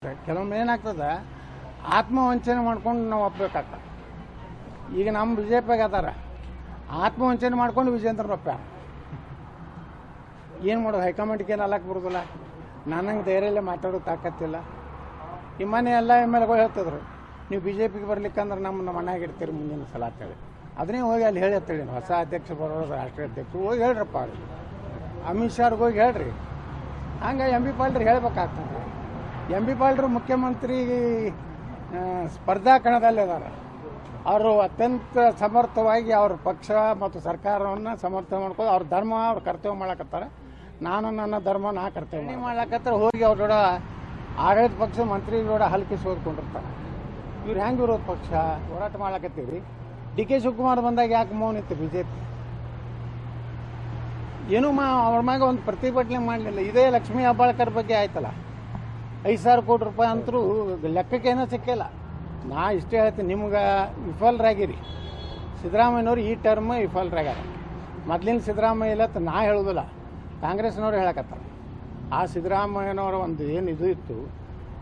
ಕೆಲವೊಮ್ಮೆ ಏನಾಗ್ತದೆ, ಆತ್ಮವಂಚನೆ ಮಾಡ್ಕೊಂಡು ನಾವು ಒಪ್ಪಬೇಕಾಗ್ತದೆ. ಈಗ ನಮ್ಮ ಬಿ ಜೆ ಪಿಗೆ ಅದಾರ ಆತ್ಮವಂಚನೆ ಮಾಡ್ಕೊಂಡು ವಿಜೇಂದ್ರ ಒಪ್ಪ ಏನು ಮಾಡೋದು? ಹೈಕಮಾಂಡ್ಗೆ ಏನು ಅಲ್ಲಕ್ಕೆ ಬರೋದಿಲ್ಲ. ನನಗೆ ಧೈರ್ಯಲ್ಲೇ ಮಾತಾಡೋ ತಾಕತ್ತಿಲ್ಲ. ಈ ಮನೆ ಎಲ್ಲ ಎಮ್ ಎಲ್ ಎಗಳು ಹೇಳ್ತಿದ್ರು, ನೀವು ಬಿ ಜೆ ಪಿಗೆ ಬರ್ಲಿಕ್ಕಂದ್ರೆ ನಮ್ಮ ಮನೆಯಾಗ ಇಡ್ತೀರಿ ಮುಂದಿನ ಸಲ ಅಂತೇಳಿ. ಅದನ್ನೇ ಹೋಗಿ ಅಲ್ಲಿ ಹೇಳಿ ಅಂತೇಳಿ, ಹೊಸ ಅಧ್ಯಕ್ಷ ಬರೋರು ರಾಷ್ಟ್ರೀಯ ಅಧ್ಯಕ್ಷರು ಹೋಗಿ ಹೇಳ್ರಪ್ಪ, ಅವ್ರಿಗೆ ಅಮಿತ್ ಶಾರ್ಗೆ ಹೋಗಿ ಹೇಳ್ರಿ. ಹಂಗೆ ಎಂ ಬಿ ಪಾಲ್ರಿ ಹೇಳ್ಬೇಕಾಗ್ತದೆ. ಎಂ ಬಿ ಪಾಲ್ರು ಮುಖ್ಯಮಂತ್ರಿ ಸ್ಪರ್ಧಾ ಕಣದಲ್ಲಿ ಇದ್ದಾರೆ. ಅವರು ಅತ್ಯಂತ ಸಮರ್ಥವಾಗಿ ಅವ್ರ ಪಕ್ಷ ಮತ್ತು ಸರ್ಕಾರವನ್ನು ಸಮರ್ಥನೆ ಮಾಡ್ಕೊಂಡು ಅವ್ರ ಧರ್ಮ ಅವ್ರ ಕರ್ತವ್ಯ ಮಾಡಕತ್ತಾರೆ. ನಾನು ನನ್ನ ಧರ್ಮ ನಾ ಕರ್ತವ್ಯ ಮಾಡ್ಲಕತ್ತಾರೆ. ಹೋಗಿ ಅವ್ರ ಆಡಳಿತ ಪಕ್ಷ ಮಂತ್ರಿಗಳೋಡ ಹಲ್ಕಿಸಿ ಓದ್ಕೊಂಡಿರ್ತಾರೆ. ಇವ್ರು ಹೆಂಗೆ ವಿರೋಧ ಪಕ್ಷ ಹೋರಾಟ ಮಾಡ್ಲಕತ್ತೀವಿ. ಡಿ ಕೆ ಶಿವಕುಮಾರ್ ಬಂದಾಗ ಯಾಕೆ ಮೌನ ಇತ್ತು ಬಿ ಜೆ ಪಿ? ಏನೂ ಅವ್ರ ಮ್ಯಾಗ ಒಂದು ಪ್ರತಿಭಟನೆ ಮಾಡಲಿಲ್ಲ. ಇದೇ ಲಕ್ಷ್ಮೀ ಹೆಬ್ಬಾಳ್ಕರ್ ಬಗ್ಗೆ ಆಯ್ತಲ್ಲ, 5,000 ಕೋಟಿ ರೂಪಾಯಿ ಅಂತರೂ ಲೆಕ್ಕಕ್ಕೇನೋ ಸಿಕ್ಕಿಲ್ಲ. ನಾ ಇಷ್ಟೇ ಹೇಳ್ತೀನಿ, ನಿಮ್ಗೆ ವಿಫಲರಾಗಿರಿ. ಸಿದ್ದರಾಮಯ್ಯನವ್ರು ಈ ಟರ್ಮ್ ವಿಫಲರಾಗ್ಯಾರ. ಮೊದಲಿನ ಸಿದ್ದರಾಮಯ್ಯ ಇಲ್ಲ ಅಂತ ನಾ ಹೇಳೋದಿಲ್ಲ, ಕಾಂಗ್ರೆಸ್ನವ್ರು ಹೇಳಕತ್ತಾರೆ. ಆ ಸಿದ್ದರಾಮಯ್ಯನವರ ಒಂದು ಏನು ಇದು ಇತ್ತು,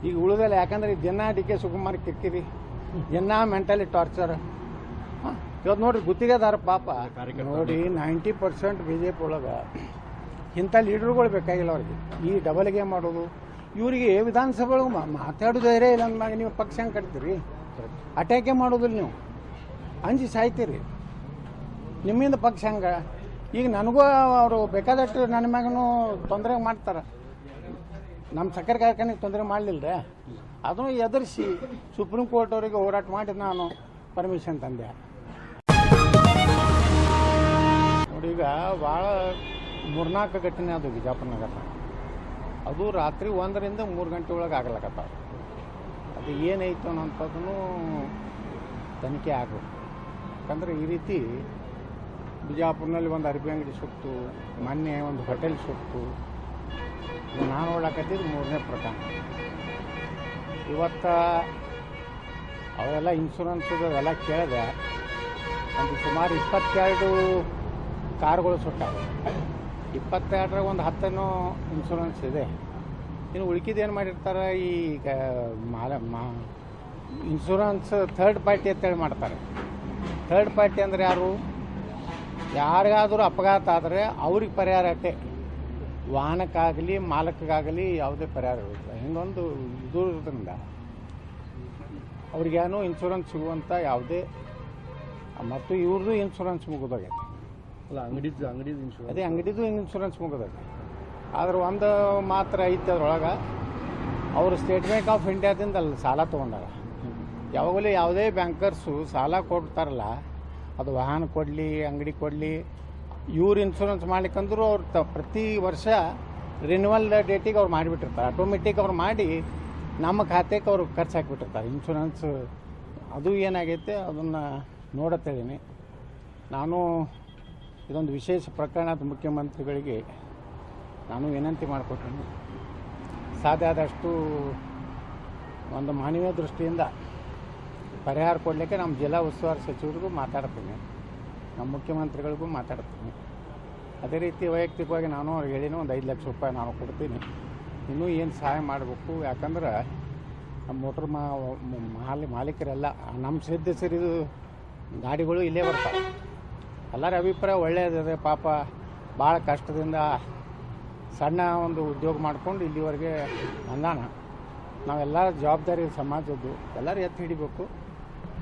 ಈಗ ಉಳಿದಲ್ಲ. ಯಾಕಂದ್ರೆ ಜನ ಡಿ ಕೆ ಶಿವಕುಮಾರ್ ಕಿಕ್ಕಿರಿ, ಜನ ಮೆಂಟಲಿ ಟಾರ್ಚರ್. ಇವತ್ತು ನೋಡ್ರಿ ಗುತ್ತಿಗೆದಾರ ಪಾಪ ನೋಡಿ 90% ಬಿ ಜೆ ಪಿ ಒಳಗೆ ಇಂಥ ಲೀಡರ್ಗಳು ಬೇಕಾಗಿಲ್ಲ ಅವ್ರಿಗೆ. ಈ ಡಬಲ್ ಗೇಮ್ ಮಾಡೋದು, ಇವರಿಗೆ ವಿಧಾನಸಭೆ ಒಳಗೆ ಮಾತಾಡೋದು ಧೈರ್ಯ ಇಲ್ಲ ಅಂದಾಗ ನೀವು ಪಕ್ಷ ಹೆಂಗೆ ಕಟ್ತೀರಿ? ಅಟ್ಯಾಕೆ ಮಾಡೋದಿಲ್ಲ, ನೀವು ಅಂಜಿ ಸಾಯ್ತೀರಿ. ನಿಮ್ಮಿಂದ ಪಕ್ಷ ಹಂಗೆ. ಈಗ ನನಗೂ ಅವರು ಬೇಕಾದಷ್ಟು ನನ್ನ ಮ್ಯಾಗೂ ತೊಂದರೆ ಮಾಡ್ತಾರೆ. ನಮ್ಮ ಸಕ್ಕರೆ ಕಾರ್ಖಾನೆಗೆ ತೊಂದರೆ ಮಾಡಲಿಲ್ಲ, ಅದನ್ನು ಎದುರಿಸಿ ಸುಪ್ರೀಂ ಕೋರ್ಟ್ ಅವರಿಗೆ ಹೋರಾಟ ಮಾಡಿ ನಾನು ಪರ್ಮಿಷನ್ ತಂದೆ. ನೋಡಿ, ಈಗ ಭಾಳ 3-4 ಘಟನೆ ಅದು ಬಿಜಾಪುರ ನಗರ. ಅದು ರಾತ್ರಿ 1 ರಿಂದ 3 ಗಂಟೆ ಒಳಗೆ ಆಗ್ಲಕತ್ತಾವ. ಅದು ಏನಾಯ್ತು ಅನ್ನೋಂಥದ್ದನ್ನು ತನಿಖೆ ಆಗಬೇಕು. ಯಾಕಂದರೆ ಈ ರೀತಿ ಬಿಜಾಪುರ್ನಲ್ಲಿ ಒಂದು ಅರ್ಬಿ ಅಂಗಡಿ ಸುಟ್ಟು, ಮೊನ್ನೆ ಒಂದು ಹೋಟೆಲ್ ಸುಟ್ಟು, ನಾನು ನೋಡಕತ್ತಿದ್ದು 3ನೇ ಪ್ರಕರಣ. ಇವತ್ತು ಅವೆಲ್ಲ ಇನ್ಶೂರೆನ್ಸ್ ಅದೆಲ್ಲ ಕೇಳಿದೆ. ಒಂದು ಸುಮಾರು 22 ಕಾರುಗಳು ಸುಟ್ಟಾವೆ. 22ರಾಗ ಒಂದು 10 ಇನ್ಶೂರೆನ್ಸ್ ಇದೆ. ಇನ್ನು ಉಳ್ಕಿದ್ದೇನು ಮಾಡಿರ್ತಾರೆ, ಈಗ ಇನ್ಶೂರೆನ್ಸ್ ಥರ್ಡ್ ಪಾರ್ಟಿ ಅಂತೇಳಿ ಮಾಡ್ತಾರೆ. ಥರ್ಡ್ ಪಾರ್ಟಿ ಅಂದರೆ ಯಾರು? ಯಾರಿಗಾದರೂ ಅಪಘಾತ ಆದರೆ ಅವ್ರಿಗೆ ಪರಿಹಾರ ಅಷ್ಟೇ, ವಾಹನಕ್ಕಾಗಲಿ ಮಾಲಕ್ಕಾಗಲಿ ಯಾವುದೇ ಪರಿಹಾರ ಇರುತ್ತೆ. ಹಿಂಗೊಂದು ಇದು ಇರೋದ್ರಿಂದ ಅವ್ರಿಗೇನು ಇನ್ಶೂರೆನ್ಸ್ ಸಿಗುವಂಥ ಯಾವುದೇ, ಮತ್ತು ಇವ್ರದ್ದು ಇನ್ಶೂರೆನ್ಸ್ ಮುಗಿದೋಗೈತೆ. ಅಲ್ಲ, ಅಂಗಡಿದು ಇನ್ಶೂರೆನ್ಸ್, ಅದೇ ಅಂಗಡಿದು ಇನ್ಶೂರೆನ್ಸ್ ಮುಗಿದೈತೆ. ಆದ್ರೆ ಒಂದು ಮಾತ್ರ ಐತೆ ಅದರೊಳಗೆ, ಅವರು ಸ್ಟೇಟ್ ಬ್ಯಾಂಕ್ ಆಫ್ ಇಂಡಿಯಾದಿಂದ ಅಲ್ಲಿ ಸಾಲ ತೊಗೊಂಡಾರ. ಯಾವಾಗಲೂ ಯಾವುದೇ ಬ್ಯಾಂಕರ್ಸು ಸಾಲ ಕೊಡ್ತಾರಲ್ಲ, ಅದು ವಾಹನ ಕೊಡಲಿ ಅಂಗಡಿ ಕೊಡಲಿ, ಇವ್ರು ಇನ್ಶೂರೆನ್ಸ್ ಮಾಡ್ಲಿಕ್ಕಂದ್ರೂ ಅವ್ರು ಪ್ರತಿ ವರ್ಷ ರಿನ್ಯೂವಲ್ ಡೇಟಿಗೆ ಅವ್ರು ಮಾಡಿಬಿಟ್ಟಿರ್ತಾರೆ. ಆಟೋಮೆಟಿಕ್ ಅವ್ರು ಮಾಡಿ ನಮ್ಮ ಖಾತೆಗೆ ಅವ್ರು ಖರ್ಚು ಹಾಕಿಬಿಟ್ಟಿರ್ತಾರೆ ಇನ್ಶೂರೆನ್ಸ್. ಅದು ಏನಾಗೈತೆ ಅದನ್ನು ನೋಡತ್ತೇಳೀನಿ. ನಾನು ಇದೊಂದು ವಿಶೇಷ ಪ್ರಕರಣ. ಅದು ಮುಖ್ಯಮಂತ್ರಿಗಳಿಗೆ ನಾನು ವಿನಂತಿ ಮಾಡಿಕೊಟ್ಟೀನಿ, ಸಾಧ್ಯ ಆದಷ್ಟು ಒಂದು ಮಾನವೀಯ ದೃಷ್ಟಿಯಿಂದ ಪರಿಹಾರ ಕೊಡಲಿಕ್ಕೆ ನಮ್ಮ ಜಿಲ್ಲಾ ಉಸ್ತುವಾರಿ ಸಚಿವರಿಗೂ ಮಾತಾಡ್ತೀನಿ, ನಮ್ಮ ಮುಖ್ಯಮಂತ್ರಿಗಳಿಗೂ ಮಾತಾಡ್ತೀನಿ. ಅದೇ ರೀತಿ ವೈಯಕ್ತಿಕವಾಗಿ ನಾನು ಅವ್ರಿಗೆ ಹೇಳಿನ ಒಂದು 5 ಲಕ್ಷ ರೂಪಾಯಿ ನಾನು ಕೊಡ್ತೀನಿ. ಇನ್ನೂ ಏನು ಸಹಾಯ ಮಾಡಬೇಕು, ಯಾಕಂದ್ರೆ ನಮ್ಮ ಮೋಟ್ರ್ ಮಾಲೀಕರೆಲ್ಲ ನಮ್ಮ ಸದಸ್ಯರಿದು ಗಾಡಿಗಳು ಇಲ್ಲೇ ಬರ್ತಾವೆ. ಎಲ್ಲರ ಅಭಿಪ್ರಾಯ ಒಳ್ಳೆಯದಿದೆ. ಪಾಪ ಭಾಳ ಕಷ್ಟದಿಂದ ಸಣ್ಣ ಒಂದು ಉದ್ಯೋಗ ಮಾಡ್ಕೊಂಡು ಇಲ್ಲಿವರೆಗೆ ಬಂದಾನ. ನಾವೆಲ್ಲರ ಜವಾಬ್ದಾರಿ ಸಮಾಜದ್ದು, ಎಲ್ಲರೂ ಎತ್ತಿ ಹಿಡಿಬೇಕು.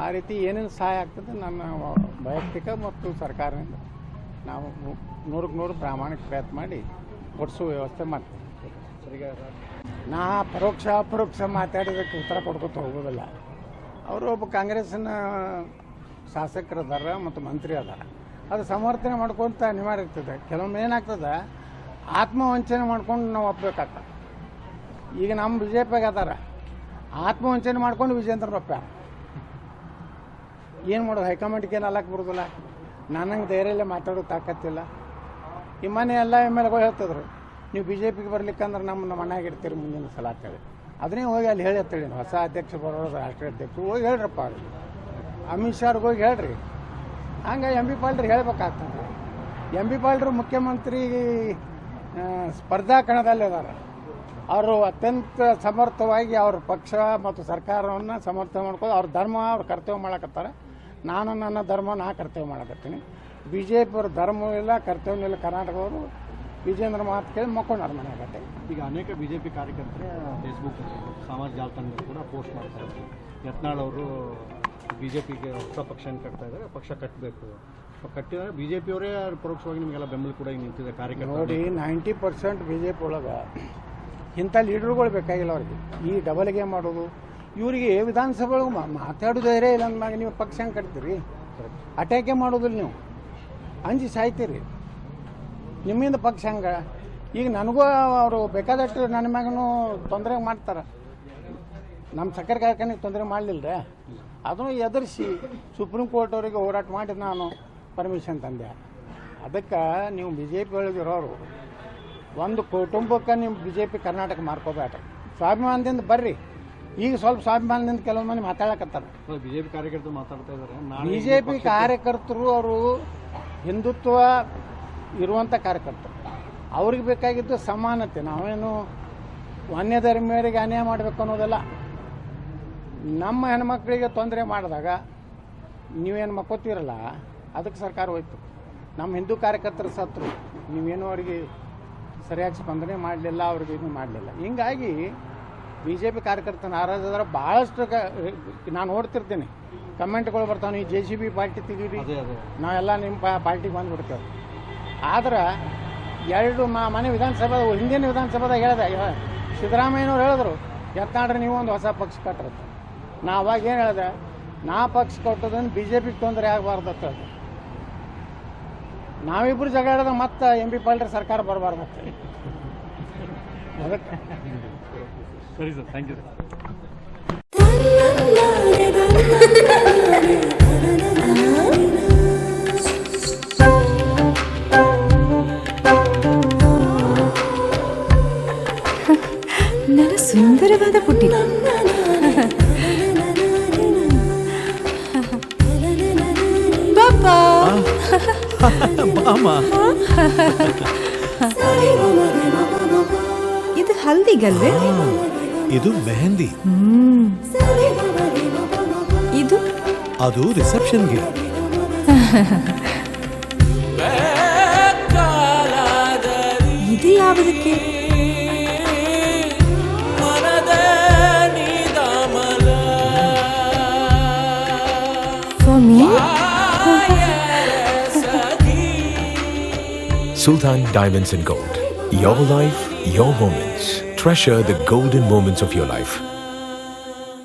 ಆ ರೀತಿ ಏನೇನು ಸಹಾಯ ಆಗ್ತದೆ ನನ್ನ ವೈಯಕ್ತಿಕ ಮತ್ತು ಸರ್ಕಾರದಿಂದ ನಾವು 100ಕ್ಕೆ 100 ಪ್ರಾಮಾಣಿಕ ಪ್ರಯತ್ನ ಮಾಡಿ ಕೊಡಿಸುವ ವ್ಯವಸ್ಥೆ ಮಾಡ್ತೀವಿ. ನಾ ಅಪರೋಕ್ಷ ಮಾತಾಡೋದಕ್ಕೆ ಉತ್ತರ ಕೊಡ್ಕೊತ ಹೋಗೋದಿಲ್ಲ. ಅವರು ಒಬ್ಬ ಕಾಂಗ್ರೆಸ್ಸಿನ ಶಾಸಕರು ಅದಾರ ಮತ್ತು ಮಂತ್ರಿ ಅದಾರ, ಅದು ಸಮರ್ಥನೆ ಮಾಡ್ಕೊತ ಅನಿವಾರ್ಯ ಇರ್ತದೆ. ಕೆಲವೊಮ್ಮೆ ಏನಾಗ್ತದೆ, ಆತ್ಮವಂಚನೆ ಮಾಡ್ಕೊಂಡು ನಾವು ಒಪ್ಪಬೇಕಾಗ್ತದೆ. ಈಗ ನಮ್ಮ ಬಿ ಜೆ ಪಿಗೆ ಅದಾರ ಆತ್ಮವಂಚನೆ ಮಾಡ್ಕೊಂಡು ವಿಜೇಂದ್ರ ಒಪ್ಪ ಏನು ಮಾಡೋದು? ಹೈಕಮಾಂಡ್ಗೆ ಏನು ಅಲ್ಲಕ್ಕೆ ಬರೋದಿಲ್ಲ. ನನಗೆ ಧೈರ್ಯಲ್ಲೇ ಮಾತಾಡೋ ತಾಕತ್ತಿಲ್ಲ. ಈ ಮನೆ ಎಲ್ಲ ಎಮ್ ಎಲ್ ಎಗಳು ಹೇಳ್ತಿದ್ರು, ನೀವು ಬಿ ಜೆ ಪಿಗೆ ಬರ್ಲಿಕ್ಕಂದ್ರೆ ನಮ್ಮ ಮನೆಯಾಗ ಇಡ್ತೀರಿ ಮುಂದಿನ ಸಲ ಅಂತೇಳಿ. ಅದನ್ನೇ ಹೋಗಿ ಅಲ್ಲಿ ಹೇಳಿ ಅಂತೇಳಿ, ಹೊಸ ಅಧ್ಯಕ್ಷ ಬರೋರು ರಾಷ್ಟ್ರೀಯ ಅಧ್ಯಕ್ಷರು ಹೋಗಿ ಹೇಳ್ರಪ್ಪ, ಅವ್ರಿಗೆ ಅಮಿತ್ ಶಾರ್ಗೆ ಹೋಗಿ ಹೇಳ್ರಿ. ಹಂಗೆ ಎಂ ಬಿ ಪಾಲ್ರಿ ಹೇಳ್ಬೇಕಾಗ್ತದೆ. ಎಂ ಬಿ ಪಾಲ್ರು ಮುಖ್ಯಮಂತ್ರಿ ಸ್ಪರ್ಧಾ ಕಣದಲ್ಲಿ ಇದ್ದಾರೆ. ಅವರು ಅತ್ಯಂತ ಸಮರ್ಥವಾಗಿ ಅವ್ರ ಪಕ್ಷ ಮತ್ತು ಸರ್ಕಾರವನ್ನು ಸಮರ್ಥನೆ ಮಾಡ್ಕೊಂಡು ಅವ್ರ ಧರ್ಮ ಅವ್ರ ಕರ್ತವ್ಯ ಮಾಡಕತ್ತಾರೆ. ನಾನು ನನ್ನ ಧರ್ಮ ನಾ ಕರ್ತವ್ಯ ಮಾಡಕತ್ತೀನಿ. ಬಿ ಜೆ ಪಿಯವ್ರ ಧರ್ಮವೂ ಇಲ್ಲ ಕರ್ತವ್ಯ ಇಲ್ಲ. ಕರ್ನಾಟಕದವರು ವಿಜೇಂದ್ರ ಮಾತು ಕೇಳಿ ಮಕ್ಕೊಂಡಾರ ಮನೆ ಆಗತ್ತೆ. ಈಗ ಅನೇಕ ಬಿಜೆಪಿ ಕಾರ್ಯಕರ್ತರು ಫೇಸ್ಬುಕ್ ಸಾಮಾಜಿಕ ಜಾಲತಾಣದಲ್ಲಿ ಕೂಡ ಪೋಸ್ಟ್ ಮಾಡ್ತಾರೆ. ಯತ್ನಾಳ್ ಅವರು ಬಿಜೆಪಿಗೆ ಹೊಸ ಪಕ್ಷನ ಕಟ್ತಾ ಇದ್ದಾರೆ, ಪಕ್ಷ ಕಟ್ಟಬೇಕು, ಕಟ್ಟಿದರೆ ಬಿಜೆಪಿಯವರೇ ಪರೋಕ್ಷವಾಗಿ ನಿಮಗೆಲ್ಲ ಬೆಂಬಲ ಕೂಡ ಈಗ ನಿಂತಿದೆ ಕಾರ್ಯಕರ್ತರು. ನೋಡಿ 90% ಬಿ ಜೆ ಪಿ ಒಳಗೆ ಇಂಥ ಲೀಡರ್ಗಳು ಬೇಕಾಗಿಲ್ಲ ಅವ್ರಿಗೆ. ಈ ಡಬಲ್ ಗೇಮ್ ಮಾಡೋದು ಇವರಿಗೆ ವಿಧಾನಸಭೆ ಒಳಗೆ ಮಾತಾಡೋದೇ ಇಲ್ಲ ಅಂದಾಗ ನೀವು ಪಕ್ಷ ಹೆಂಗೆ ಕಟ್ತೀರಿ? ಅಟ್ಯಾಕೆ ಮಾಡೋದಿಲ್ಲ ನೀವು, ಅಂಜಿ ಸಾಯ್ತೀರಿ. ನಿಮ್ಮಿಂದ ಪಕ್ಷ ಹಂಗೆ. ಈಗ ನನಗೂ ಅವರು ಬೇಕಾದಷ್ಟು ನನ್ನ ಮ್ಯಾಗೂ ತೊಂದರೆ ಮಾಡ್ತಾರೆ. ನಮ್ಮ ಸಕ್ಕರೆ ಕಾರ್ಖಾನೆಗೆ ತೊಂದರೆ ಮಾಡಲಿಲ್ಲ ರೀ, ಅದನ್ನು ಎದುರಿಸಿ ಸುಪ್ರೀಂ ಕೋರ್ಟ್ ಅವರಿಗೆ ಹೋರಾಟ ಮಾಡಿ ನಾನು ಪರ್ಮಿಷನ್ ತಂದೆ. ಅದಕ್ಕೆ ನೀವು ಬಿ ಜೆ ಪಿ ಒಳಗಿರೋರು ಒಂದು ಕುಟುಂಬಕ್ಕೆ ನೀವು ಬಿ ಜೆ ಪಿ ಕರ್ನಾಟಕ ಮಾರ್ಕೋಬೇಡ. ಸ್ವಾಭಿಮಾನದಿಂದ ಬರ್ರಿ. ಈಗ ಸ್ವಲ್ಪ ಸ್ವಾಭಿಮಾನದಿಂದ ಕೆಲವು ಮಂದಿ ಮಾತಾಡಕತ್ತಾರೆ. ಬಿಜೆಪಿ ಕಾರ್ಯಕರ್ತರು ಮಾತಾಡ್ತಾ ಇದ್ದಾರೆ. ಬಿ ಜೆ ಪಿ ಕಾರ್ಯಕರ್ತರು ಅವರು ಹಿಂದುತ್ವ ಇರುವಂಥ ಕಾರ್ಯಕರ್ತರು. ಅವ್ರಿಗೆ ಬೇಕಾಗಿದ್ದು ಸಮಾನತೆ. ನಾವೇನು ಅನ್ಯ ಧರ್ಮೀಯರಿಗೆ ಅನ್ಯಾಯ ಮಾಡಬೇಕು ಅನ್ನೋದಲ್ಲ. ನಮ್ಮ ಹೆಣ್ಮಕ್ಳಿಗೆ ತೊಂದರೆ ಮಾಡಿದಾಗ ನೀವೇನು ಮಕ್ಕೋತೀರಲ್ಲ, ಅದಕ್ಕೆ ಸರ್ಕಾರ ಹೋಯ್ತು. ನಮ್ಮ ಹಿಂದೂ ಕಾರ್ಯಕರ್ತರು ಸತ್ರು, ನೀವೇನು ಅವರಿಗೆ ಸರಿಯಾಗಿ ಸ್ಪಂದನೆ ಮಾಡಲಿಲ್ಲ, ಅವ್ರಿಗೆ ಇದು ಮಾಡಲಿಲ್ಲ. ಹಿಂಗಾಗಿ ಬಿ ಜೆ ಪಿ ಕಾರ್ಯಕರ್ತ ನಾರಾಜಾದ್ರೆ ಭಾಳಷ್ಟು ನಾನು ನೋಡ್ತಿರ್ತೀನಿ, ಕಮೆಂಟ್ಗಳು ಬರ್ತಾವೆ, ನೀವು JCB ಪಾರ್ಟಿ ತೆಗೀರಿ, ನಾವೆಲ್ಲ ನಿಮ್ಮ ಪಾರ್ಟಿಗೆ ಬಂದುಬಿಡ್ತೇವೆ. ಆದ್ರೆ ಎರಡು ಮನೆ ವಿಧಾನಸಭೆ ಹಿಂದಿನ ವಿಧಾನಸಭೆದಾಗ ಹೇಳಿದೆ, ಸಿದ್ದರಾಮಯ್ಯನವ್ರು ಹೇಳಿದ್ರು ಯತ್ನಾಡ್ರಿ ನೀವು ಒಂದು ಹೊಸ ಪಕ್ಷ ಕಟ್ಟಿರುತ್ತೆ. ನಾ ಅವಾಗ ಏನು ಹೇಳಿದೆ, ನಾ ಪಕ್ಷ ಕೊಟ್ಟೋದನ್ನು BJPಗೆ ತೊಂದರೆ ಆಗಬಾರ್ದು ಅಂತ ಹೇಳಿದೆ. ನಾವಿಬ್ಬರು ಜಗಳ ಮತ್ತೆ MP ಪಾಲ್ಟ್ರಿ ಸರ್ಕಾರ ಬರಬಾರ್ದು ಅಂತ. ಅದಕ್ಕೆ ಸರಿ ಸರ್, ಥ್ಯಾಂಕ್ ಯು. ನನ್ನ ಸುಂದರವಾದ ಪುಟ್ಟಿ. ಬಾಬಾ ಇದು ಹಲ್ದಿಗಲ್ವೇ? ಇದು ಮೆಹಂದಿ. ಇದು ಅದು ರಿಸೆಪ್ಷನ್ಗೆ. ಇದು ಯಾವುದಕ್ಕೆ? For me? Sultan Diamonds and Gold. Your life, your moments. Treasure the golden moments of your life.